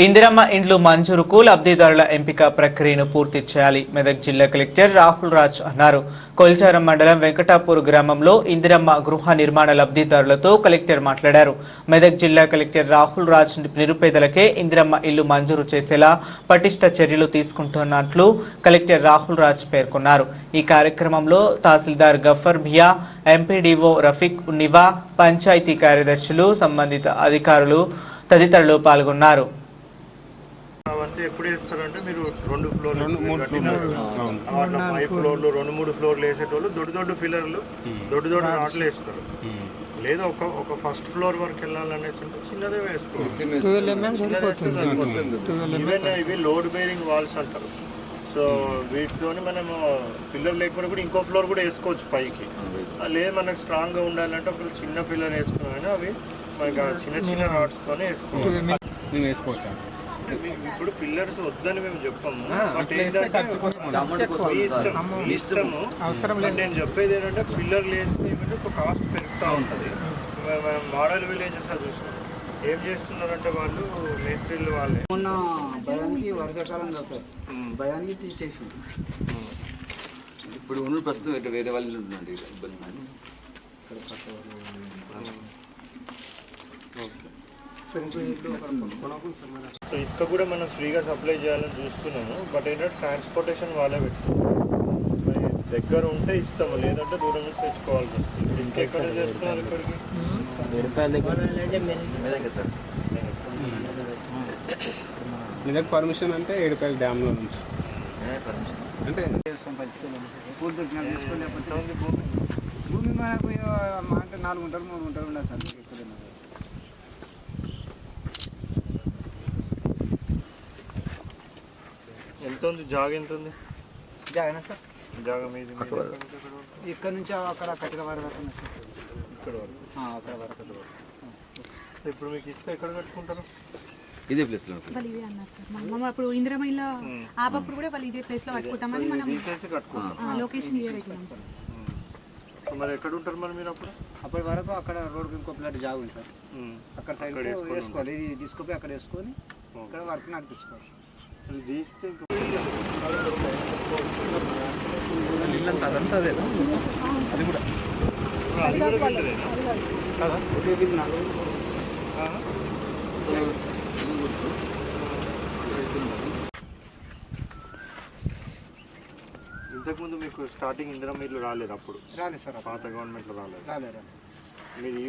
ఇందిరమ్మ ఇండ్లు మంజూరుకు లబ్ధిదారుల ఎంపిక ప్రక్రియను పూర్తి చేయాలి. మెదక్ జిల్లా కలెక్టర్ రాహుల్ రాజ్ అన్నారు. కొల్చారం మండలం వెంకటాపూర్ గ్రామంలో ఇందిరమ్మ గృహ నిర్మాణ లబ్ధిదారులతో కలెక్టర్ మాట్లాడారు. మెదక్ జిల్లా కలెక్టర్ రాహుల్ రాజ్ నిరుపేదలకే ఇందిరమ్మ ఇల్లు మంజూరు చేసేలా పటిష్ట చర్యలు తీసుకుంటున్నట్లు కలెక్టర్ రాహుల్ రాజ్ పేర్కొన్నారు. ఈ కార్యక్రమంలో తహసీల్దార్ గఫర్ మియా, ఎంపీడీఓ రఫీక్ నివా, పంచాయతీ కార్యదర్శులు, సంబంధిత అధికారులు తదితరులు పాల్గొన్నారు. అవంతా ఎప్పుడు వేస్తారంటే మీరు 2 ఫ్లోర్లు 3 ఫ్లోర్లు 2-3 ఫ్లోర్లు వేసేటోళ్ళు దొడ్డు పిల్లర్లు దొడ్డు రాట్లు వేస్తారు. లేదా ఒక ఫస్ట్ ఫ్లోర్ వరకు వెళ్ళాలనేసి చిన్నదే వేసుకోవాలి. ఈవెన్ ఇవి లోడ్ బేరింగ్ వాల్స్ అంటారు. సో వీటితోని మనము పిల్లర్ లేకపోతే కూడా ఇంకో ఫ్లోర్ కూడా వేసుకోవచ్చు పైకి. లేదు మనకు స్ట్రాంగ్గా ఉండాలంటే ఒక చిన్న పిల్లర్ వేసుకున్నామైనా అవి మనకి చిన్న రాడ్స్తోనే వేసుకోవచ్చు. ఇప్పుడు పిల్లర్స్ వద్దని మేము చెప్పాము. నేను చెప్పేది ఏంటంటే పిల్లర్లు వేస్తే ఒక కాస్ట్ పెరుగుతూ ఉంటుంది. మోడల్ విలేజెస్ చూస్తున్నాం ఏం చేస్తున్నారంటే వాళ్ళు మేస్త్రీలు వాళ్ళే మొన్న భయానికి వర్షాకాలం సార్ భయానికి తీసేసి ఇప్పుడు ఉన్న ప్రస్తుతం వేరే వాళ్ళు ఉందండి ఇబ్బంది. సో ఇసుక కూడా మనం ఫ్రీగా సప్లై చేయాలని చూస్తున్నాము. బట్ ఏంటంటే ట్రాన్స్పోర్టేషన్ వాళ్ళే పెట్టుకుంటాం. దగ్గర ఉంటే ఇస్తాము, లేదంటే దూరం నుంచి తెచ్చుకోవాల్సి వస్తుంది. ఇసుక ఎక్కడ చేస్తున్నారు ఇక్కడికి మెదక్ పర్మిషన్ అంటే ఏడుపాయల డ్యామ్లో నుంచి అంటే భూమి మనకు అంటే 4 గుంటలు 3 గుంటలు ఉండదు సార్. ఎంత ఉంది జాగ? ఎంత ఉంది జాగనా సార్? జాగ మీది ఇక్కడ నుంచి అక్కడ కట్టిన వరకు ఇక్కడ వరకు అక్కడ వరకు. ఇప్పుడు మీకు ఇస్తే ఎక్కడ కట్టుకుంటారు? ఇదే ప్లేస్ లో ఇప్పుడు ఇందిరమ్మ ఇల్లు ఆపప్పుడు కూడా వాళ్ళు ఇదే ప్లేస్ లో కట్టుకుంటామని మనం లొకేషన్ మరి ఎక్కడ ఉంటారు మరి మీరు అప్పటి వరకు అక్కడ రోడ్డు ఇంకో ప్లాట్ జాగ్ ఉంది సార్. అక్కడ సైడ్ వేసుకోవాలి. ఇది తీసుకుపోయి అక్కడ వేసుకొని అక్కడ వర్క్ నడిపించుకోవాలి. తీస్తే అదంతా అదేనా? అది కూడా ఇంతకుముందు మీకు స్టార్టింగ్ ఇందిరమ్మ ఇల్లు రాలేదు? అప్పుడు రాలేదు సార్. పాత గవర్నమెంట్లో రాలేదు. రాలేదు. మీరు